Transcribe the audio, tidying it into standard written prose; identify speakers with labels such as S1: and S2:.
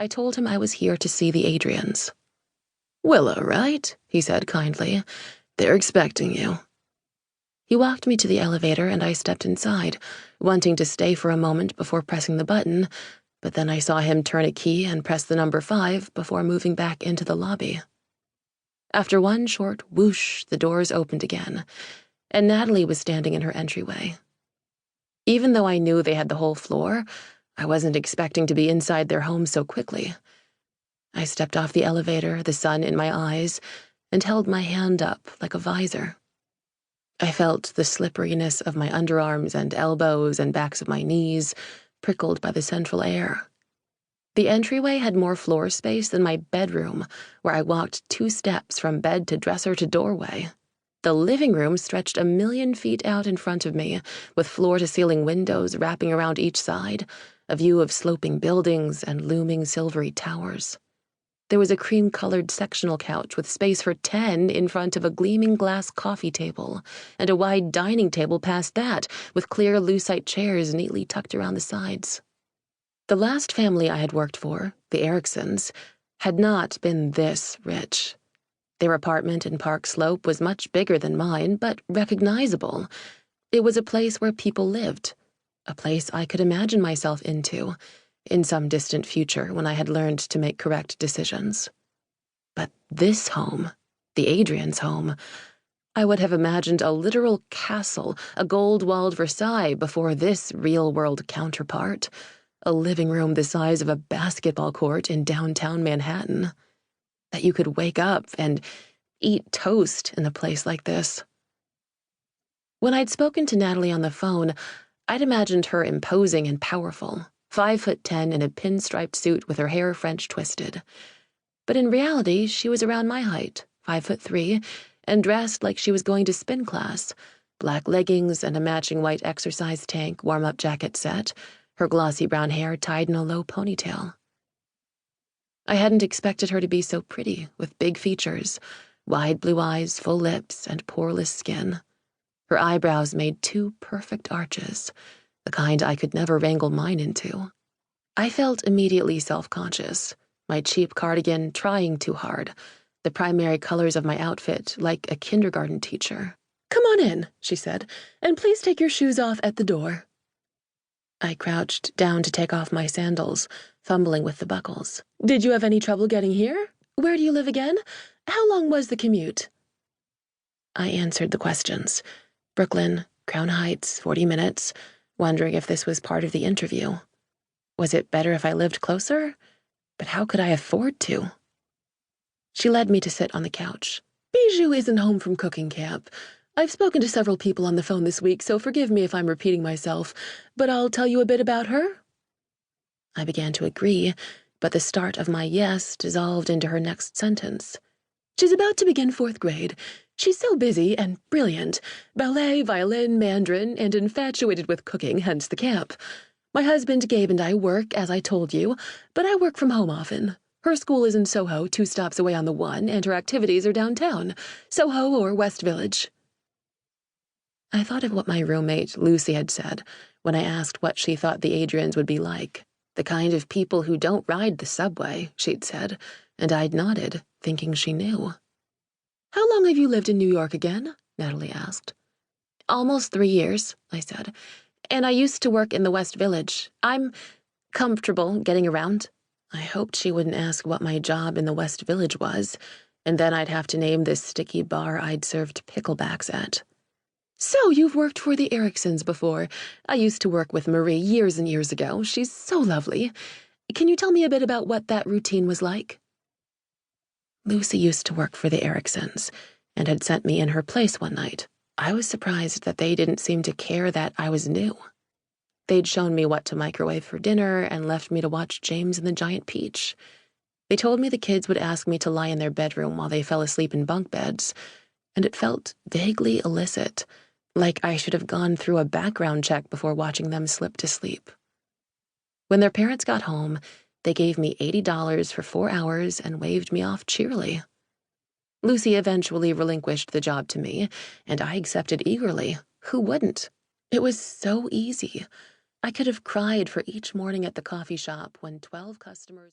S1: I told him I was here to see the Adriens. "Willa, right?" he said kindly. "They're expecting you." He walked me to the elevator and I stepped inside, wanting to stay for a moment before pressing the button, but then I saw him turn a key and press the number 5 before moving back into the lobby. After one short whoosh, the doors opened again, and Natalie was standing in her entryway. Even though I knew they had the whole floor, I wasn't expecting to be inside their home so quickly. I stepped off the elevator, the sun in my eyes, and held my hand up like a visor. I felt the slipperiness of my underarms and elbows and backs of my knees, prickled by the central air. The entryway had more floor space than my bedroom, where I walked 2 steps from bed to dresser to doorway. The living room stretched 1,000,000 feet out in front of me, with floor-to-ceiling windows wrapping around each side, a view of sloping buildings and looming silvery towers. There was a cream-colored sectional couch with space for 10 in front of a gleaming glass coffee table, and a wide dining table past that, with clear lucite chairs neatly tucked around the sides. The last family I had worked for, the Ericsons, had not been this rich. Their apartment in Park Slope was much bigger than mine, but recognizable. It was a place where people lived, a place I could imagine myself into, in some distant future when I had learned to make correct decisions. But this home, the Adriens' home, I would have imagined a literal castle, a gold-walled Versailles before this real-world counterpart, a living room the size of a basketball court in downtown Manhattan. That you could wake up and eat toast in a place like this. When I'd spoken to Natalie on the phone, I'd imagined her imposing and powerful, 5'10" in a pinstriped suit with her hair French twisted. But in reality, she was around my height, 5'3", and dressed like she was going to spin class, black leggings and a matching white exercise tank warm-up jacket set, her glossy brown hair tied in a low ponytail. I hadn't expected her to be so pretty, with big features, wide blue eyes, full lips, and poreless skin. Her eyebrows made 2 perfect arches, the kind I could never wrangle mine into. I felt immediately self-conscious, my cheap cardigan trying too hard, the primary colors of my outfit like a kindergarten teacher. "Come on in," she said, "and please take your shoes off at the door." I crouched down to take off my sandals, fumbling with the buckles. "Did you have any trouble getting here? Where do you live again? How long was the commute?" I answered the questions. Brooklyn, Crown Heights, 40 minutes, wondering if this was part of the interview. Was it better if I lived closer? But how could I afford to? She led me to sit on the couch. "Bijou isn't home from cooking camp. I've spoken to several people on the phone this week, so forgive me if I'm repeating myself, but I'll tell you a bit about her." I began to agree, but the start of my yes dissolved into her next sentence. "She's about to begin 4th grade. She's so busy and brilliant. Ballet, violin, Mandarin, and infatuated with cooking, hence the camp. My husband Gabe and I work, as I told you, but I work from home often. Her school is in Soho, 2 stops away on the 1, and her activities are downtown, Soho or West Village." I thought of what my roommate, Lucy, had said when I asked what she thought the Adriens would be like. The kind of people who don't ride the subway, she'd said, and I'd nodded, thinking she knew. "How long have you lived in New York again?" Natalie asked. "Almost 3 years," I said, "and I used to work in the West Village. I'm comfortable getting around." I hoped she wouldn't ask what my job in the West Village was, and then I'd have to name this sticky bar I'd served picklebacks at. "So you've worked for the Ericsons before. I used to work with Marie years and years ago. She's so lovely. Can you tell me a bit about what that routine was like?" Lucy used to work for the Ericsons and had sent me in her place one night. I was surprised that they didn't seem to care that I was new. They'd shown me what to microwave for dinner and left me to watch James and the Giant Peach. They told me the kids would ask me to lie in their bedroom while they fell asleep in bunk beds, and it felt vaguely illicit, like I should have gone through a background check before watching them slip to sleep. When their parents got home, they gave me $80 for 4 hours and waved me off cheerily. Lucy eventually relinquished the job to me, and I accepted eagerly. Who wouldn't? It was so easy. I could have cried for each morning at the coffee shop when 12 customers